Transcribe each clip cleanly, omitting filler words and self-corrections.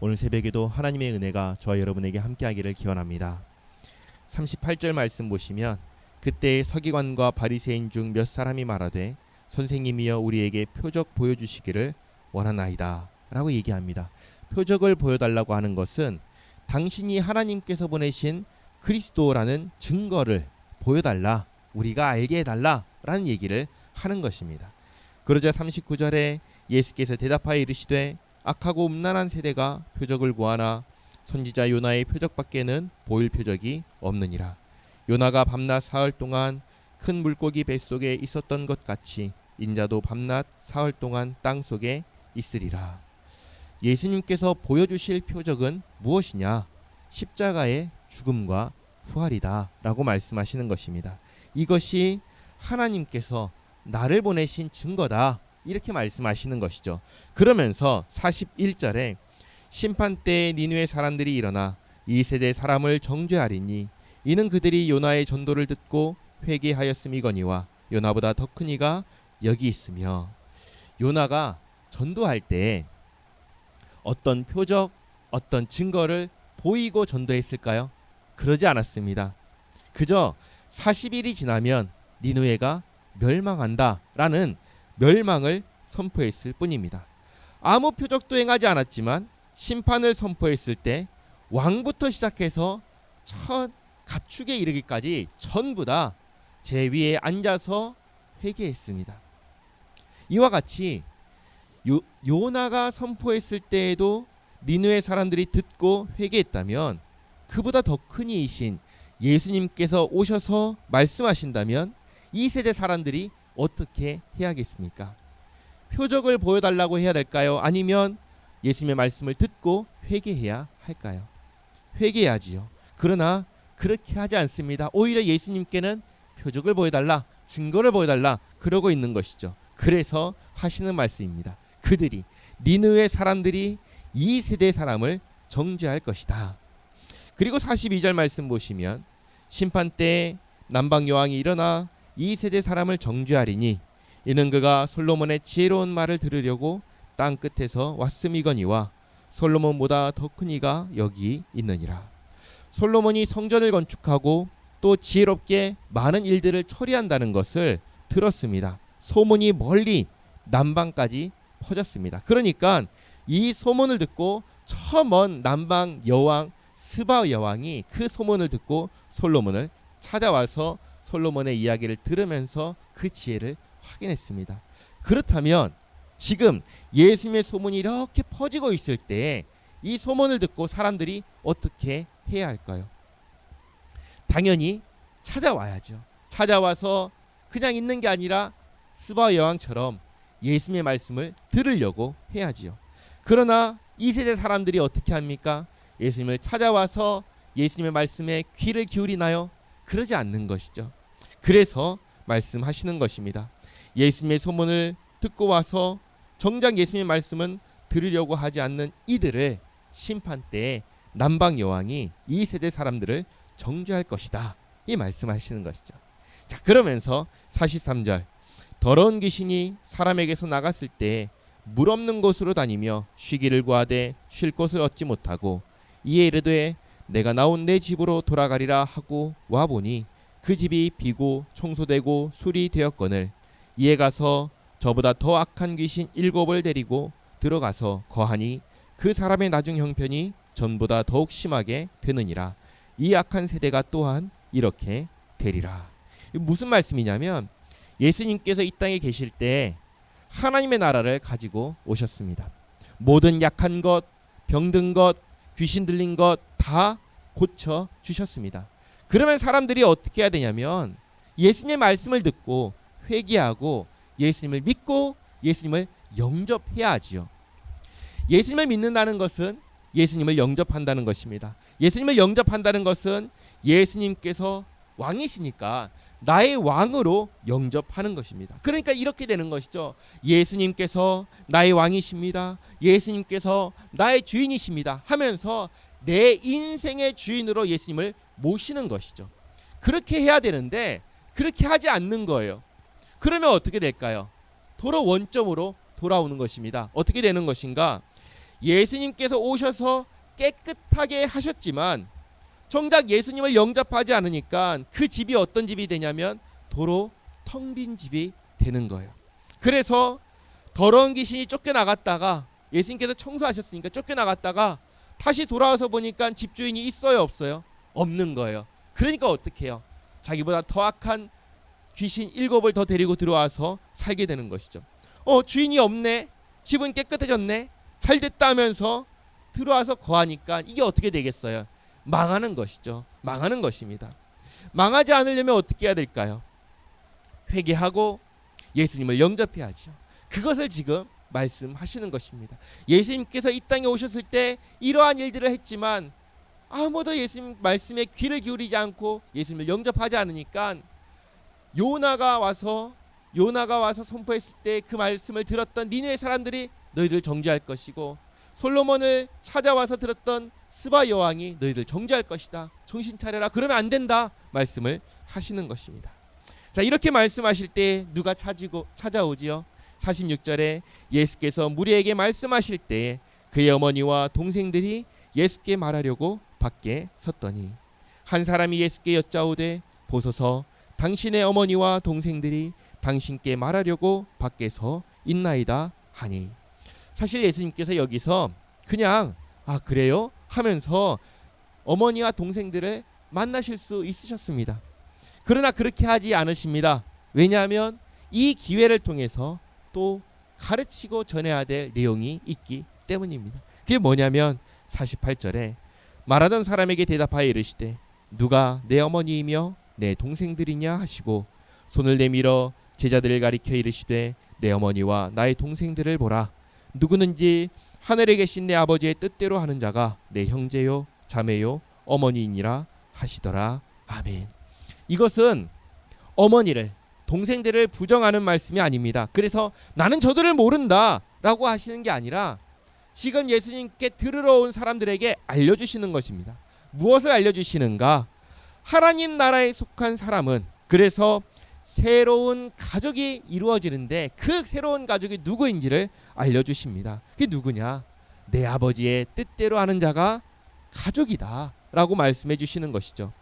오늘 새벽에도 하나님의 은혜가 저와 여러분에게 함께하기를 기원합니다. 38절 말씀 보시면 그때 서기관과 바리새인 중 몇 사람이 말하되 선생님이여 우리에게 표적 보여주시기를 원하나이다 라고 얘기합니다. 표적을 보여달라고 하는 것은 당신이 하나님께서 보내신 그리스도라는 증거를 보여달라, 우리가 알게 해달라 라는 얘기를 하는 것입니다. 그러자 39절에 예수께서 대답하여 이르시되 악하고 음란한 세대가 표적을 구하나 선지자 요나의 표적밖에는 보일 표적이 없느니라. 요나가 밤낮 사흘 동안 큰 물고기 뱃속에 있었던 것 같이 인자도 밤낮 사흘 동안 땅속에 있으리라. 예수님께서 보여주실 표적은 무엇이냐? 십자가의 죽음과 부활이다 라고 말씀하시는 것입니다. 이것이 하나님께서 나를 보내신 증거다 이렇게 말씀하시는 것이죠. 그러면서 41절에 심판 때에 니느웨 사람들이 일어나 이 세대 사람을 정죄하리니 이는 그들이 요나의 전도를 듣고 회개하였음이거니와 요나보다 더 큰 이가 여기 있으며. 요나가 전도할 때 어떤 표적, 어떤 증거를 보이고 전도했을까요? 그러지 않았습니다. 그저 40일이 지나면 니느웨가 멸망한다라는 멸망을 선포했을 뿐입니다. 아무 표적도 행하지 않았지만 심판을 선포했을 때 왕부터 시작해서 첫 가축에 이르기까지 전부 다 제 위에 앉아서 회개했습니다. 이와 같이 요나가 선포했을 때에도 니느웨 사람들이 듣고 회개했다면 그보다 더 큰 이이신 예수님께서 오셔서 말씀하신다면 이 세대 사람들이 어떻게 해야겠습니까? 표적을 보여달라고 해야 될까요? 아니면 예수님의 말씀을 듣고 회개해야 할까요? 회개해야지요. 그러나 그렇게 하지 않습니다. 오히려 예수님께는 표적을 보여달라, 증거를 보여달라 그러고 있는 것이죠. 그래서 하시는 말씀입니다. 그들이, 니느웨 사람들이 이 세대 사람을 정죄할 것이다. 그리고 42절 말씀 보시면 심판 때에 남방 여왕이 일어나 이 세대 사람을 정죄하리니 이는 그가 솔로몬의 지혜로운 말을 들으려고 땅 끝에서 왔음이거니와 솔로몬보다 더 큰 이가 여기 있느니라. 솔로몬이 성전을 건축하고 또 지혜롭게 많은 일들을 처리한다는 것을 들었습니다. 소문이 멀리 남방까지 퍼졌습니다. 그러니까 이 소문을 듣고 저 먼 남방 여왕 스바 여왕이 그 소문을 듣고 솔로몬을 찾아와서 솔로몬의 이야기를 들으면서 그 지혜를 확인했습니다. 그렇다면 지금 예수님의 소문이 이렇게 퍼지고 있을 때 이 소문을 듣고 사람들이 어떻게 해야 할까요? 당연히 찾아와야죠. 찾아와서 그냥 있는 게 아니라 스바 여왕처럼 예수님의 말씀을 들으려고 해야지요. 그러나 이 세대 사람들이 어떻게 합니까? 예수님을 찾아와서 예수님의 말씀에 귀를 기울이나요? 그러지 않는 것이죠. 그래서 말씀하시는 것입니다. 예수님의 소문을 듣고 와서 정작 예수님의 말씀은 들으려고 하지 않는 이들을 심판 때에 남방 여왕이 이 세대 사람들을 정죄할 것이다. 이 말씀하시는 것이죠. 자, 그러면서 43절 더러운 귀신이 사람에게서 나갔을 때 물 없는 곳으로 다니며 쉬기를 구하되 쉴 곳을 얻지 못하고 이에 이르되 내가 나온 내 집으로 돌아가리라 하고 와보니 그 집이 비고 청소되고 술이 되었거늘 이에 가서 저보다 더 악한 귀신 7을 데리고 들어가서 거하니 그 사람의 나중 형편이 전보다 더욱 심하게 되느니라. 이 악한 세대가 또한 이렇게 되리라. 무슨 말씀이냐면 예수님께서 이 땅에 계실 때 하나님의 나라를 가지고 오셨습니다. 모든 약한 것, 병든 것, 귀신 들린 것 다 고쳐 주셨습니다. 그러면 사람들이 어떻게 해야 되냐면 예수님의 말씀을 듣고 회개하고 예수님을 믿고 예수님을 영접해야 하지요. 예수님을 믿는다는 것은 예수님을 영접한다는 것입니다. 예수님을 영접한다는 것은 예수님께서 왕이시니까 나의 왕으로 영접하는 것입니다. 그러니까 이렇게 되는 것이죠. 예수님께서 나의 왕이십니다. 예수님께서 나의 주인이십니다. 하면서 내 인생의 주인으로 예수님을 모시는 것이죠. 그렇게 해야 되는데 그렇게 하지 않는 거예요. 그러면 어떻게 될까요? 도로 원점으로 돌아오는 것입니다. 어떻게 되는 것인가? 예수님께서 오셔서 깨끗하게 하셨지만 정작 예수님을 영접하지 않으니까 그 집이 어떤 집이 되냐면 도로 텅 빈 집이 되는 거예요. 그래서 더러운 귀신이 쫓겨나갔다가 예수님께서 청소하셨으니까 쫓겨나갔다가 다시 돌아와서 보니까 집주인이 있어요, 없어요? 없는 거예요. 그러니까 어떻게 해요? 자기보다 더 악한 귀신 7을 더 데리고 들어와서 살게 되는 것이죠. 주인이 없네, 집은 깨끗해졌네, 잘됐다 하면서 들어와서 거하니까 이게 어떻게 되겠어요? 망하는 것이죠. 망하는 것입니다. 망하지 않으려면 어떻게 해야 될까요? 회개하고 예수님을 영접해야죠. 그것을 지금 말씀하시는 것입니다. 예수님께서 이 땅에 오셨을 때 이러한 일들을 했지만 아무도 예수님 말씀에 귀를 기울이지 않고 예수님을 영접하지 않으니까 요나가 와서 선포했을 때 그 말씀을 들었던 니느웨 사람들이 너희들 정죄할 것이고, 솔로몬을 찾아와서 들었던 스바 여왕이 너희들 정죄할 것이다. 정신 차려라. 그러면 안 된다. 말씀을 하시는 것입니다. 자, 이렇게 말씀하실 때 누가 찾아오지요? 46절에 예수께서 무리에게 말씀하실 때 그의 어머니와 동생들이 예수께 말하려고 밖에 섰더니 한 사람이 예수께 여짜오되 보소서 당신의 어머니와 동생들이 당신께 말하려고 밖에서 있나이다 하니, 사실 예수님께서 여기서 그냥 그래요? 하면서 어머니와 동생들을 만나실 수 있으셨습니다. 그러나 그렇게 하지 않으십니다. 왜냐하면 이 기회를 통해서 또 가르치고 전해야 될 내용이 있기 때문입니다. 그게 뭐냐면 48절에 말하던 사람에게 대답하여 이르시되 누가 내 어머니이며 내 동생들이냐 하시고 손을 내밀어 제자들을 가리켜 이르시되 내 어머니와 나의 동생들을 보라. 누구든지 하늘에 계신 내 아버지의 뜻대로 하는 자가 내 형제요 자매요 어머니이니라 하시더라. 아멘. 이것은 어머니를, 동생들을 부정하는 말씀이 아닙니다. 그래서 나는 저들을 모른다 라고 하시는 게 아니라 지금 예수님께 들으러 온 사람들에게 알려주시는 것입니다. 무엇을 알려주시는가? 하나님 나라에 속한 사람은, 그래서 새로운 가족이 이루어지는데 그 새로운 가족이 누구인지를 알려주십니다. 그게 누구냐? 내 아버지의 뜻대로 하는 자가 가족이다 라고 말씀해 주시는 것이죠.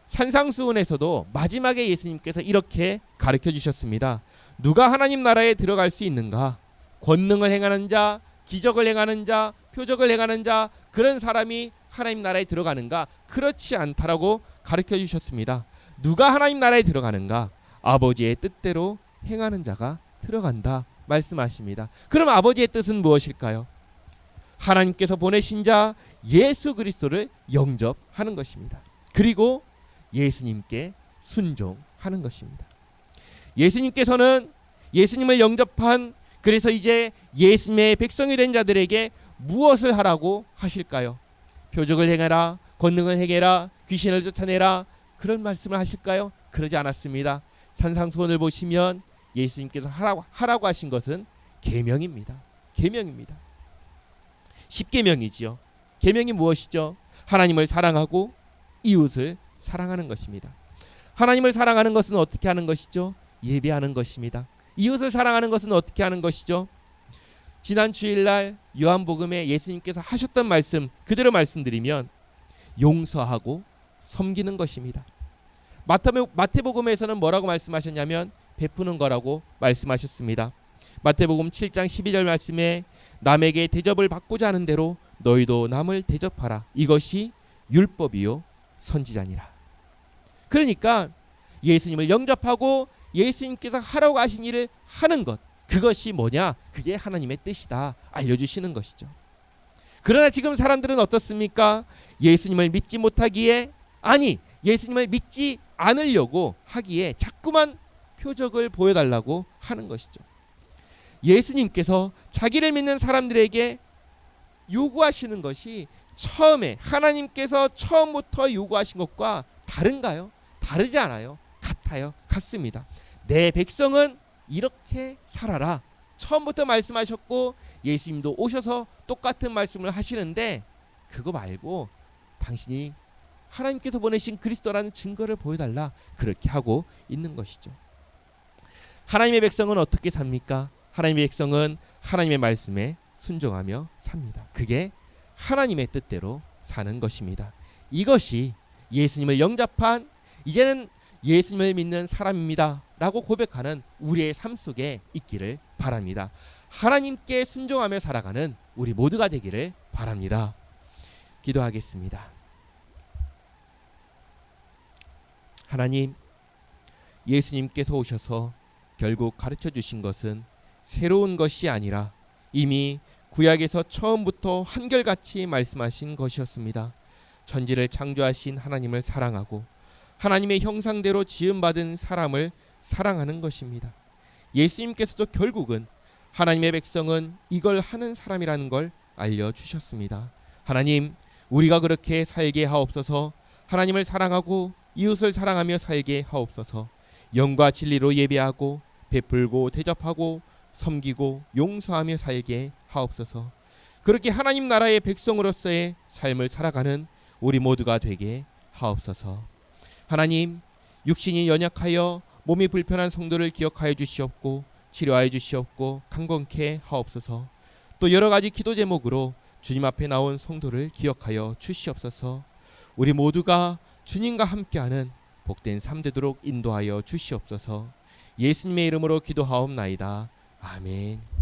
산상수훈에서도 마지막에 예수님께서 이렇게 가르쳐 주셨습니다. 누가 하나님 나라에 들어갈 수 있는가? 권능을 행하는 자, 기적을 행하는 자, 표적을 행하는 자, 그런 사람이 하나님 나라에 들어가는가? 그렇지 않다라고 가르쳐 주셨습니다. 누가 하나님 나라에 들어가는가? 아버지의 뜻대로 행하는 자가 들어간다 말씀하십니다. 그럼 아버지의 뜻은 무엇일까요? 하나님께서 보내신 자 예수 그리스도를 영접하는 것입니다. 그리고 예수님께 순종하는 것입니다. 예수님께서는 예수님을 영접한, 그래서 이제 예수님의 백성이 된 자들에게 무엇을 하라고 하실까요? 표적을 행해라, 권능을 행해라, 귀신을 쫓아내라, 그런 말씀을 하실까요? 그러지 않았습니다. 산상수훈을 보시면 예수님께서 하라고 하신 것은 계명입니다. 계명입니다. 10계명이지요. 계명이 무엇이죠? 하나님을 사랑하고 이웃을 사랑하는 것입니다. 하나님을 사랑하는 것은 어떻게 하는 것이죠? 예배하는 것입니다. 이웃을 사랑하는 것은 어떻게 하는 것이죠? 지난 주일날 요한복음에 예수님께서 하셨던 말씀 그대로 말씀드리면 용서하고 섬기는 것입니다. 마태복음에서는 뭐라고 말씀하셨냐면 베푸는 거라고 말씀하셨습니다. 마태복음 7장 12절 말씀에 남에게 대접을 받고자 하는 대로 너희도 남을 대접하라. 이것이 율법이요 선지자니라. 그러니까 예수님을 영접하고 예수님께서 하라고 하신 일을 하는 것, 그것이 뭐냐? 그게 하나님의 뜻이다 알려주시는 것이죠. 그러나 지금 사람들은 어떻습니까? 예수님을 믿지 못하기에, 아니 예수님을 믿지 않으려고 하기에 자꾸만 표적을 보여달라고 하는 것이죠. 예수님께서 자기를 믿는 사람들에게 요구하시는 것이 처음에 하나님께서 처음부터 요구하신 것과 다른가요? 다르지 않아요. 같아요. 같습니다. 내 백성은 이렇게 살아라. 처음부터 말씀하셨고 예수님도 오셔서 똑같은 말씀을 하시는데 그거 말고 당신이 하나님께서 보내신 그리스도라는 증거를 보여달라. 그렇게 하고 있는 것이죠. 하나님의 백성은 어떻게 삽니까? 하나님의 백성은 하나님의 말씀에 순종하며 삽니다. 그게 하나님의 뜻대로 사는 것입니다. 이것이 예수님을 영접한 이제는 예수님을 믿는 사람입니다 라고 고백하는 우리의 삶 속에 있기를 바랍니다. 하나님께 순종하며 살아가는 우리 모두가 되기를 바랍니다. 기도하겠습니다. 하나님, 예수님께서 오셔서 결국 가르쳐 주신 것은 새로운 것이 아니라 이미 구약에서 처음부터 한결같이 말씀하신 것이었습니다. 천지를 창조하신 하나님을 사랑하고 하나님의 형상대로 지음받은 사람을 사랑하는 것입니다. 예수님께서도 결국은 하나님의 백성은 이걸 하는 사람이라는 걸 알려주셨습니다. 하나님, 우리가 그렇게 살게 하옵소서. 하나님을 사랑하고 이웃을 사랑하며 살게 하옵소서. 영과 진리로 예배하고 베풀고 대접하고 섬기고 용서하며 살게 하옵소서. 그렇게 하나님 나라의 백성으로서의 삶을 살아가는 우리 모두가 되게 하옵소서. 하나님, 육신이 연약하여 몸이 불편한 성도를 기억하여 주시옵고 치료하여 주시옵고 강건케 하옵소서. 또 여러 가지 기도 제목으로 주님 앞에 나온 성도를 기억하여 주시옵소서. 우리 모두가 주님과 함께하는 복된 삶 되도록 인도하여 주시옵소서. 예수님의 이름으로 기도하옵나이다. 아멘.